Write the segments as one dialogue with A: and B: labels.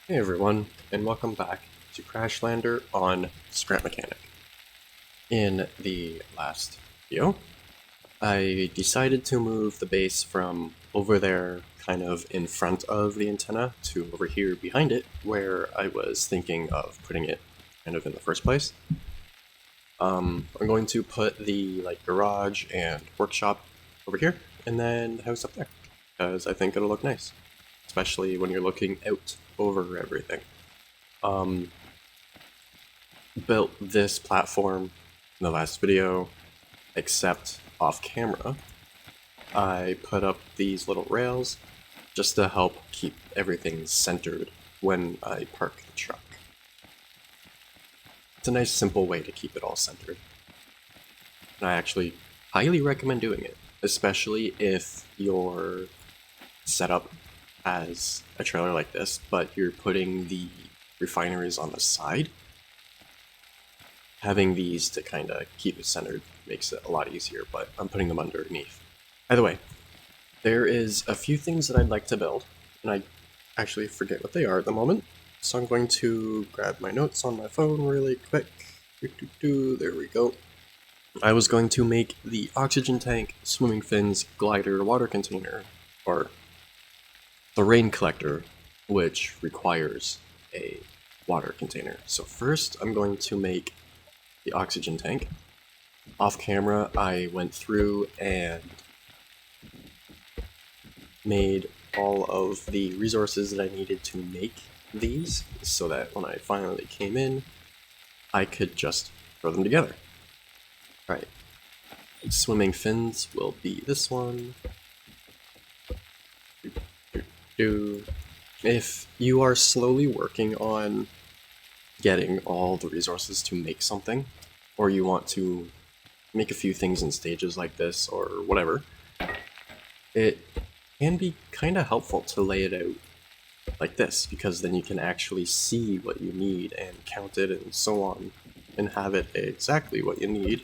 A: Hey everyone, and welcome back to Crashlander on Scrap Mechanic. In the last video, I decided to move the base from over there, kind of in front of the antenna, to over here behind it, where I was thinking of putting it kind of in the first place. I'm going to put the garage and workshop over here, and then the house up there, because I think it'll look nice, especially when you're looking out over everything. Built this platform in the last video, except off camera. I put up these little rails just to help keep everything centered when I park the truck. It's a nice simple way to keep it all centered. And I actually highly recommend doing it, especially if your setup has a trailer like this, but you're putting the refineries on the side. Having these to kind of keep it centered makes it a lot easier, but I'm putting them underneath. By the way, there is a few things that I'd like to build, and I actually forget what they are at the moment, so I'm going to grab my notes on my phone really quick. There we go. I was going to make the oxygen tank, swimming fins, glider, water container, or the rain collector, which requires a water container. So first I'm going to make the oxygen tank. Off camera, I went through and made all of the resources that I needed to make these, so that when I finally came in, I could just throw them together. Alright, swimming fins will be this one. If you are slowly working on getting all the resources to make something, or you want to make a few things in stages like this, or whatever, it can be kind of helpful to lay it out like this, because then you can actually see what you need and count it and so on, and have it exactly what you need,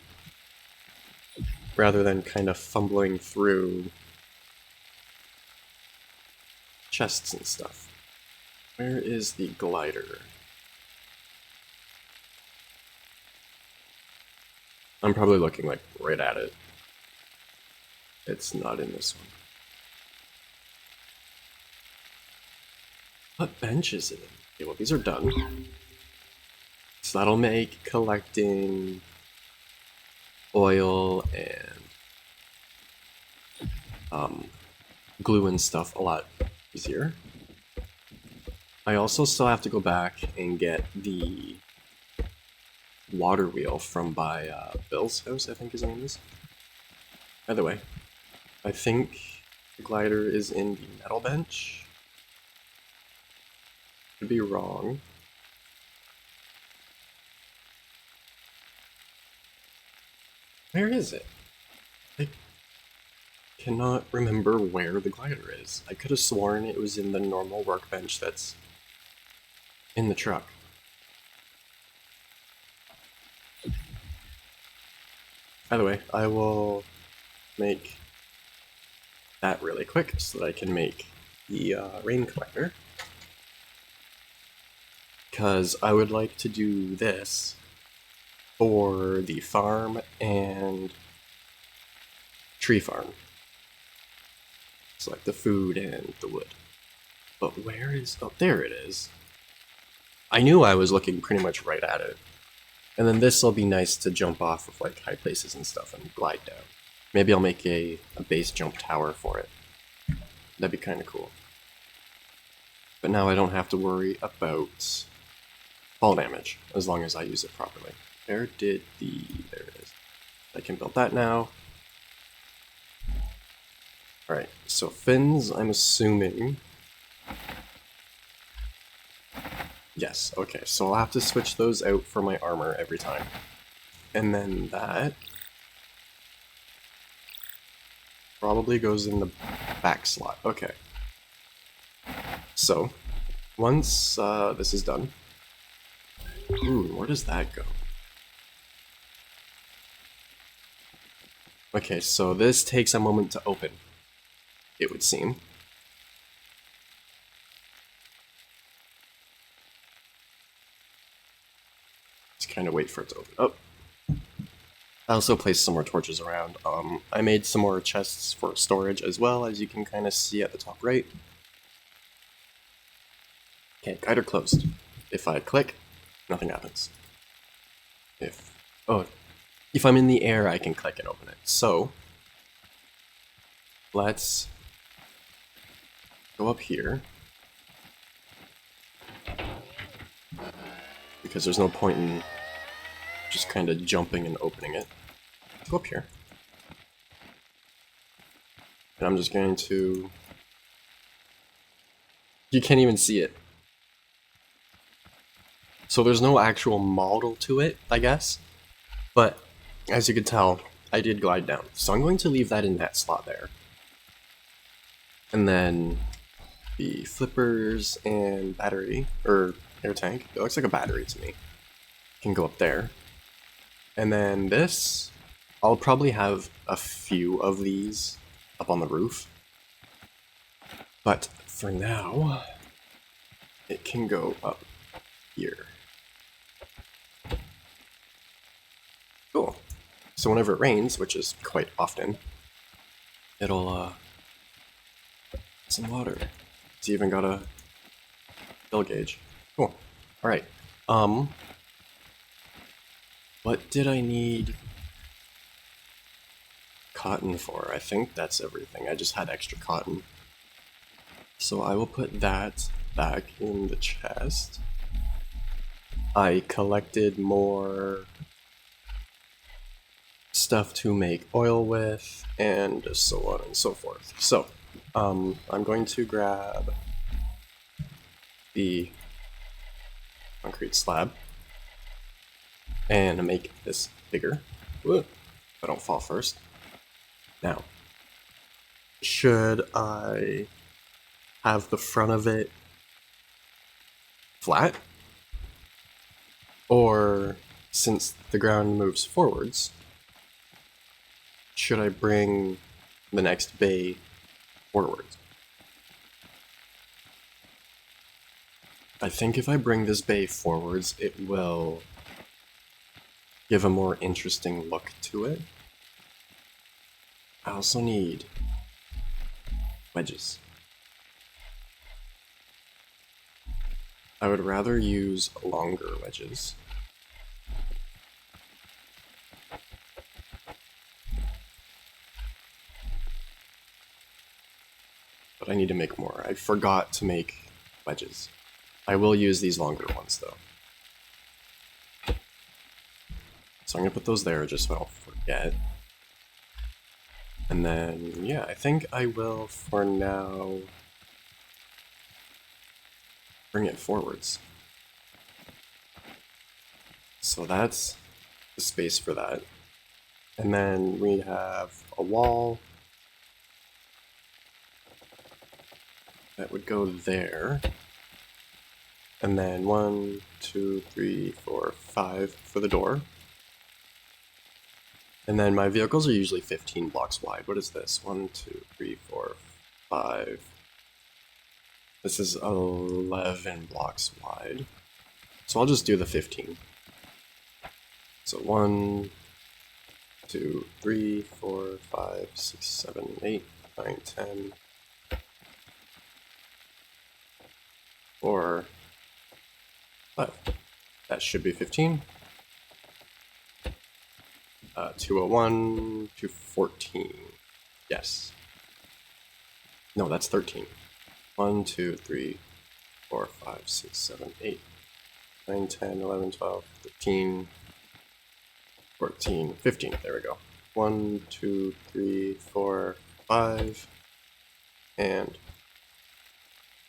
A: rather than kind of fumbling through chests and stuff. Where is the glider? I'm probably looking like right at it. It's not in this one. What bench is it in? Okay, well, these are done. So that'll make collecting oil and glue and stuff a lot easier. I also still have to go back and get the water wheel from by Bill's house, I think his name is. By the way, I think the glider is in the metal bench. Could be wrong. Where is it? I cannot remember where the glider is. I could have sworn it was in the normal workbench that's in the truck. By the way, I will make that really quick so that I can make the rain collector. Because I would like to do this for the farm and tree farm. It's like the food and the wood. But where is... oh, there it is. I knew I was looking pretty much right at it. And then this will be nice to jump off of like high places and stuff and glide down. Maybe I'll make a base jump tower for it. That'd be kind of cool. But now I don't have to worry about fall damage, as long as I use it properly. There it is. I can build that now. Alright, so fins, I'm assuming... yes, okay, so I'll have to switch those out for my armor every time. And then that probably goes in the back slot. Okay. So, once this is done... ooh, where does that go? Okay, so this takes a moment to open, it would seem. Just kind of wait for it to open up. I also placed some more torches around. I made some more chests for storage as well, as you can kind of see at the top right. Okay, guide are closed. If I click, nothing happens. If I'm in the air, I can click and open it. So let's go up here, because there's no point in just kind of jumping and opening it. Let's go up here. And I'm just going to... You can't even see it. So there's no actual model to it, I guess. But as you can tell, I did glide down. So I'm going to leave that in that slot there. And then the flippers and battery, or air tank, it looks like a battery to me, can go up there. And then this, I'll probably have a few of these up on the roof. But for now, it can go up here. Cool. So whenever it rains, which is quite often, it'll some water. It's even got a fill gauge. Cool. Alright. What did I need cotton for? I think that's everything. I just had extra cotton. So I will put that back in the chest. I collected more stuff to make oil with, and so on and so forth. So, I'm going to grab the concrete slab and make this bigger. Whoa, if I don't fall first. Now, should I have the front of it flat? Or, since the ground moves forwards, should I bring the next bay forwards? I think if I bring this bay forwards, it will give a more interesting look to it. I also need wedges. I would rather use longer wedges. But I need to make more. I forgot to make wedges. I will use these longer ones though. So I'm gonna put those there just so I don't forget. And then, yeah, I think I will, for now, bring it forwards. So that's the space for that. And then we have a wall that would go there. And then 1, 2, 3, 4, 5 for the door. And then my vehicles are usually 15 blocks wide. What is this? 1, 2, 3, 4, 5. This is 11 blocks wide. So I'll just do the 15. So 1, 2, 3, 4, 5, 6, 7, 8, 9, 10. Or 5. That should be 15. 201, 214. Yes. No, that's 13. 1, 2, 3, 4, 5, 6, 7, 8, 9, 10, 11, 12, 13, 14, 15. There we go. 1, 2, 3, 4, 5, and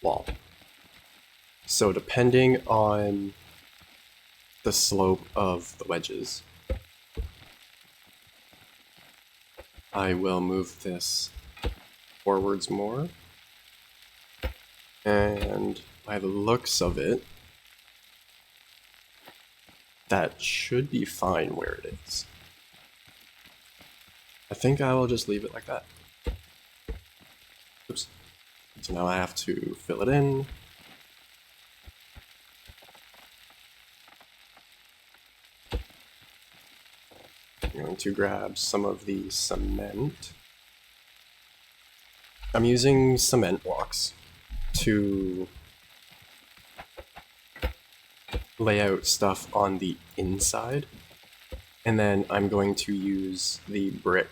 A: wall. So depending on the slope of the wedges, I will move this forwards more. And by the looks of it, that should be fine where it is. I think I will just leave it like that. Oops. So now I have to fill it in. I'm going to grab some of the cement. I'm using cement blocks to lay out stuff on the inside, and then I'm going to use the brick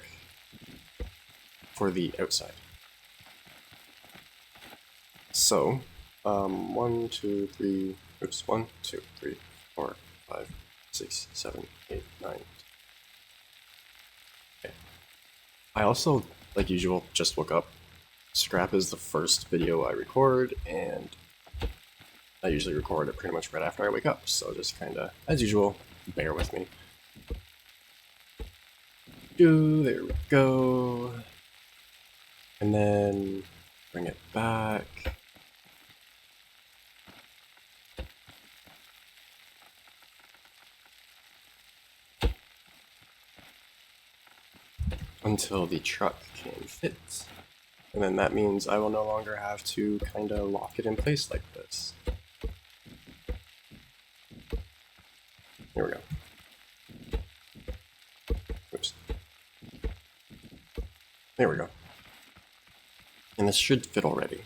A: for the outside. So, 1, 2, 3, 4, 5, 6, 7, 8, 9. Okay. I also, like usual, just woke up. Scrap is the first video I record, and I usually record it pretty much right after I wake up, so just kinda, as usual, bear with me. There we go. And then bring it back. Until the truck can fit. And then that means I will no longer have to kind of lock it in place like this. Here we go. Oops. There we go. And this should fit already.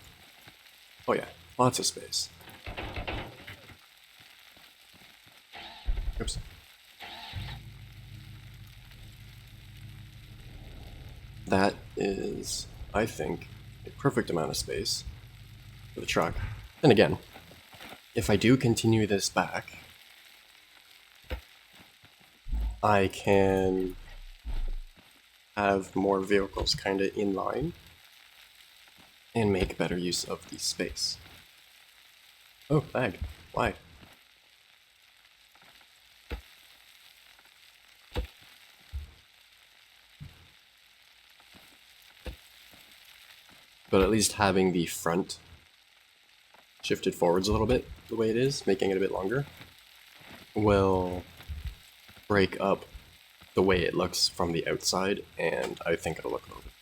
A: Oh yeah, lots of space. Oops. That is, I think, a perfect amount of space for the truck. And again, if I do continue this back, I can have more vehicles kind of in line and make better use of the space. Oh, lag. Why? But at least having the front shifted forwards a little bit, the way it is, making it a bit longer, will break up the way it looks from the outside, and I think it'll look a little bit.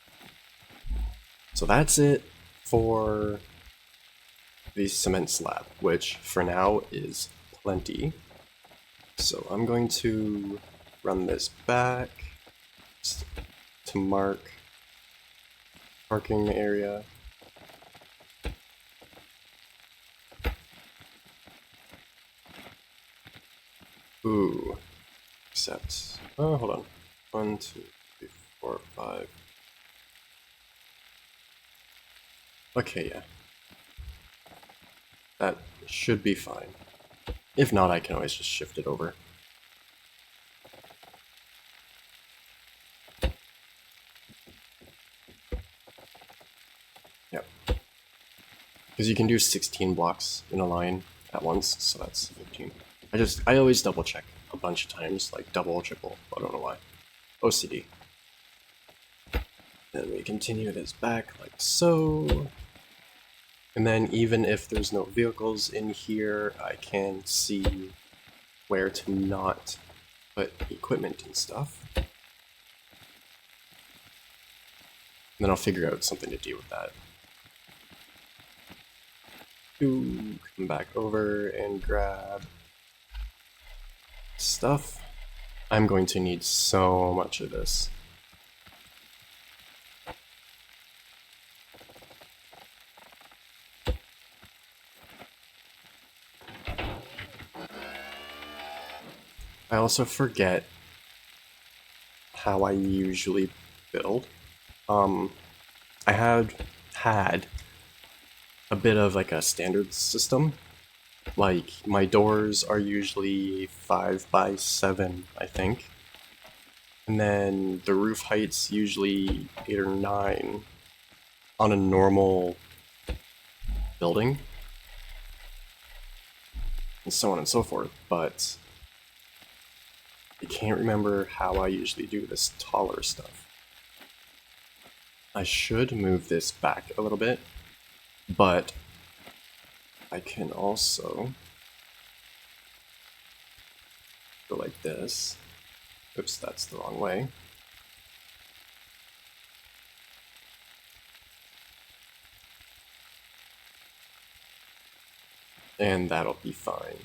A: So that's it for the cement slab, which for now is plenty. So I'm going to run this back to mark parking area. Ooh, except, oh, hold on. 1, 2, 3, 4, 5. Okay, yeah. That should be fine. If not, I can always just shift it over. Yep. Because you can do 16 blocks in a line at once, so that's 15. I always double check a bunch of times, like double, triple, I don't know why. OCD. Then we continue this back like so. And then even if there's no vehicles in here, I can see where to not put equipment and stuff. And then I'll figure out something to deal with that. Come back over and grab stuff. I'm going to need so much of this. I also forget how I usually build. I had a bit of like a standard system. Like my doors are usually 5 by 7, I think. And then the roof height's usually 8 or 9 on a normal building. And so on and so forth, but I can't remember how I usually do this taller stuff. I should move this back a little bit, but I can also go like this. Oops, that's the wrong way. And that'll be fine.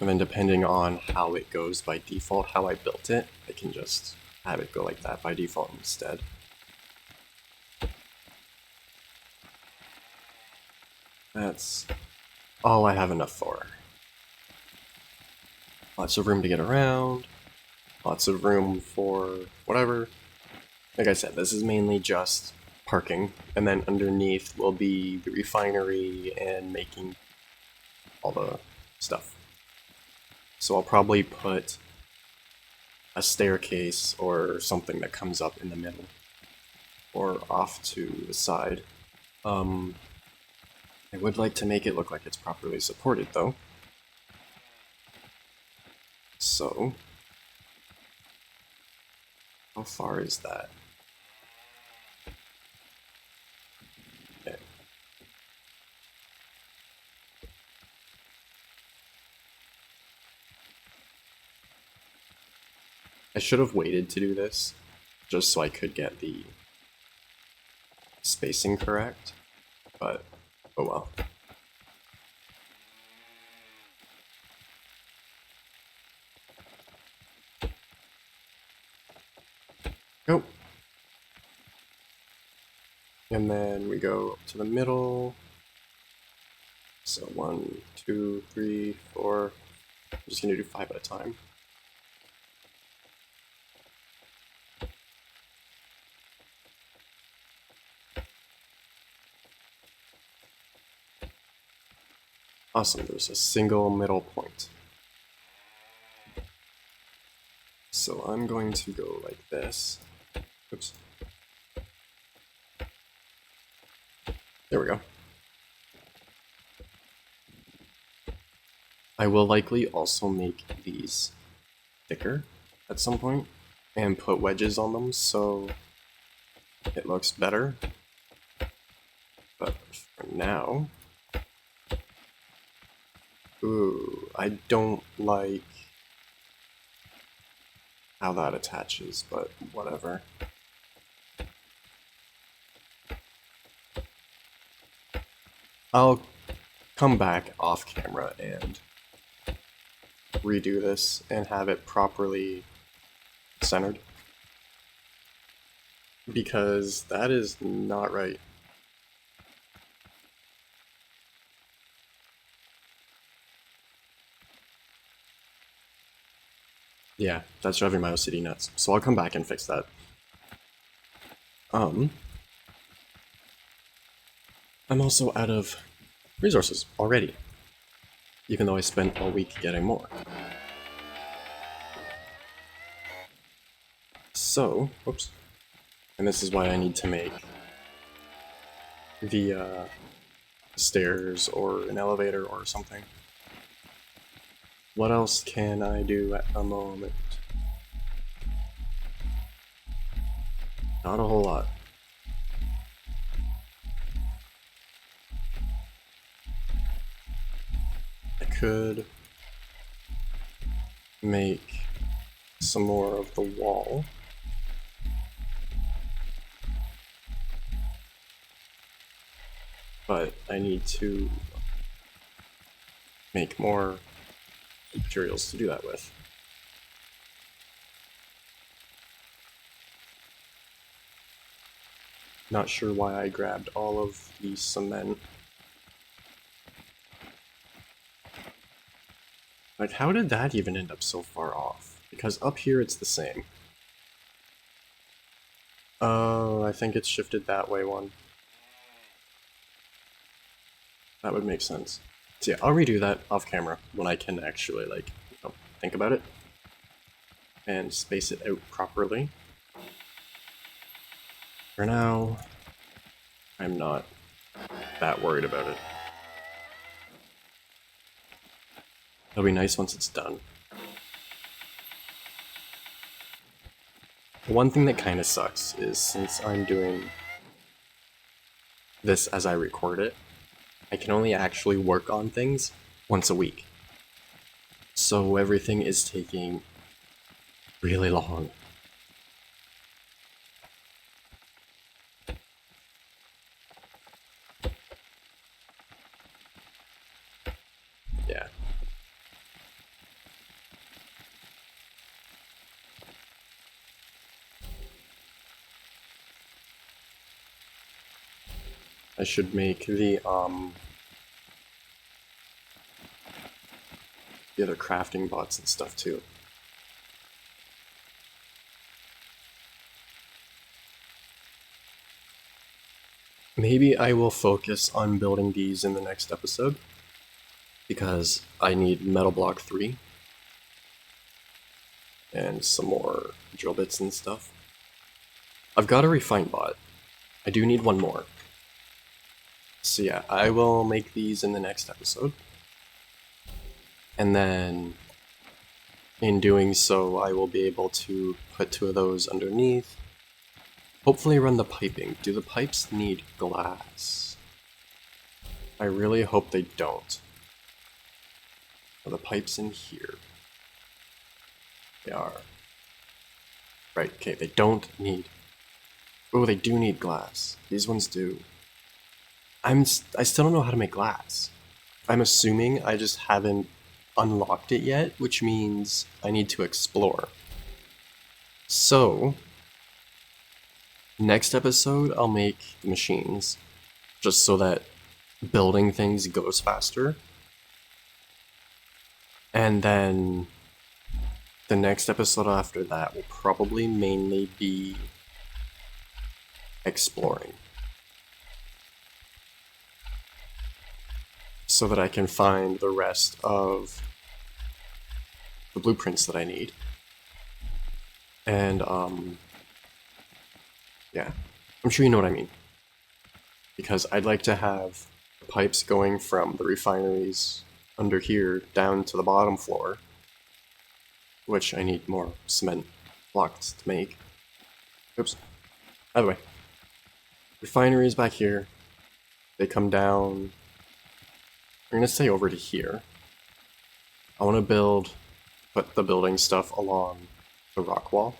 A: And then depending on how it goes by default, how I built it, I can just have it go like that by default instead. That's all I have enough for. Lots of room to get around, lots of room for whatever. Like I said, this is mainly just parking, and then underneath will be the refinery and making all the stuff. So I'll probably put a staircase or something that comes up in the middle or off to the side. I would like to make it look like it's properly supported though. So, how far is that? Okay. I should have waited to do this, just so I could get the spacing correct, but oh well. Go! And then we go up to the middle. So 1, 2, 3, 4. I'm just gonna do 5 at a time. Awesome, there's a single middle point. So I'm going to go like this. Oops. There we go. I will likely also make these thicker at some point and put wedges on them so it looks better. But for now, ooh, I don't like how that attaches, but whatever. I'll come back off camera and redo this and have it properly centered, because that is not right. Yeah, that's driving my OCD nuts. So I'll come back and fix that. I'm also out of resources already, even though I spent all week getting more. So, whoops. And this is why I need to make the stairs or an elevator or something. What else can I do at the moment? Not a whole lot. I could make some more of the wall. But I need to make more materials to do that with. Not sure why I grabbed all of the cement. Like, how did that even end up so far off? Because up here it's the same. Oh, I think it's shifted that way one. That would make sense. So yeah, I'll redo that off camera when I can actually, like, you know, think about it and space it out properly. For now, I'm not that worried about it. It'll be nice once it's done. One thing that kind of sucks is, since I'm doing this as I record it, I can only actually work on things once a week. So everything is taking really long. Yeah. I should make the other crafting bots and stuff too. Maybe I will focus on building these in the next episode, because I need metal block 3 and some more drill bits and stuff. I've got a refine bot. I do need one more. So yeah, I will make these in the next episode. And then in doing so, I will be able to put 2 of those underneath. Hopefully run the piping. Do the pipes need glass? I really hope they don't. Are the pipes in here? They are. Right, okay, they don't need... Oh, they do need glass. These ones do. I still don't know how to make glass. I'm assuming I just haven't unlocked it yet, which means I need to explore. So, next episode I'll make the machines, just so that building things goes faster. And then the next episode after that will probably mainly be exploring, so that I can find the rest of the blueprints that I need. And yeah, I'm sure you know what I mean. Because I'd like to have the pipes going from the refineries under here down to the bottom floor, which I need more cement blocks to make. Oops. By the way, refineries back here, they come down. I'm gonna say over to here. I want to put the building stuff along the rock wall.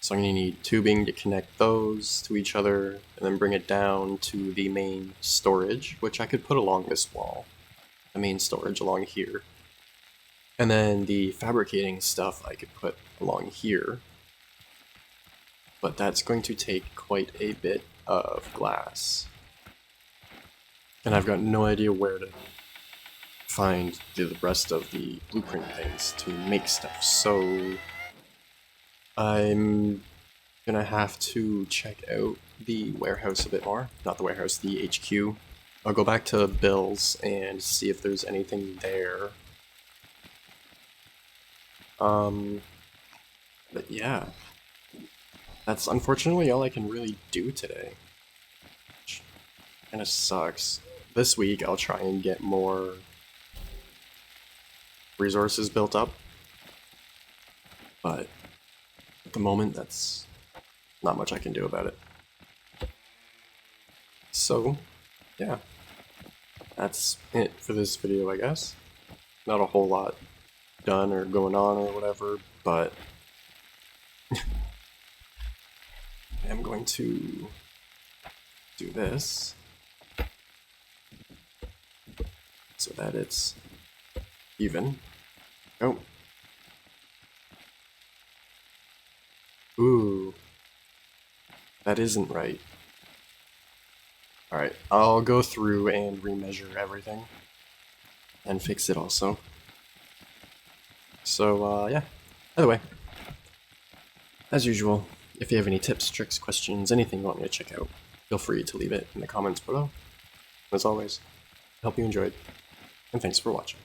A: So I'm gonna need tubing to connect those to each other, and then bring it down to the main storage, which I could put along this wall. The main storage along here. And then the fabricating stuff I could put along here. But that's going to take quite a bit of glass. And I've got no idea where to find the rest of the blueprint things to make stuff, so I'm gonna have to check out the warehouse a bit more. Not the warehouse, the HQ. I'll go back to Bill's and see if there's anything there. But yeah, that's unfortunately all I can really do today. Which kinda sucks. This week I'll try and get more resources built up, but at the moment that's not much I can do about it. So yeah, that's it for this video, I guess. Not a whole lot done or going on or whatever, but I'm going to do this so that it's even. Oh. Ooh. That isn't right. Alright, I'll go through and remeasure everything and fix it also. So, yeah. By the way, as usual, if you have any tips, tricks, questions, anything you want me to check out, feel free to leave it in the comments below. As always, I hope you enjoyed, and thanks for watching.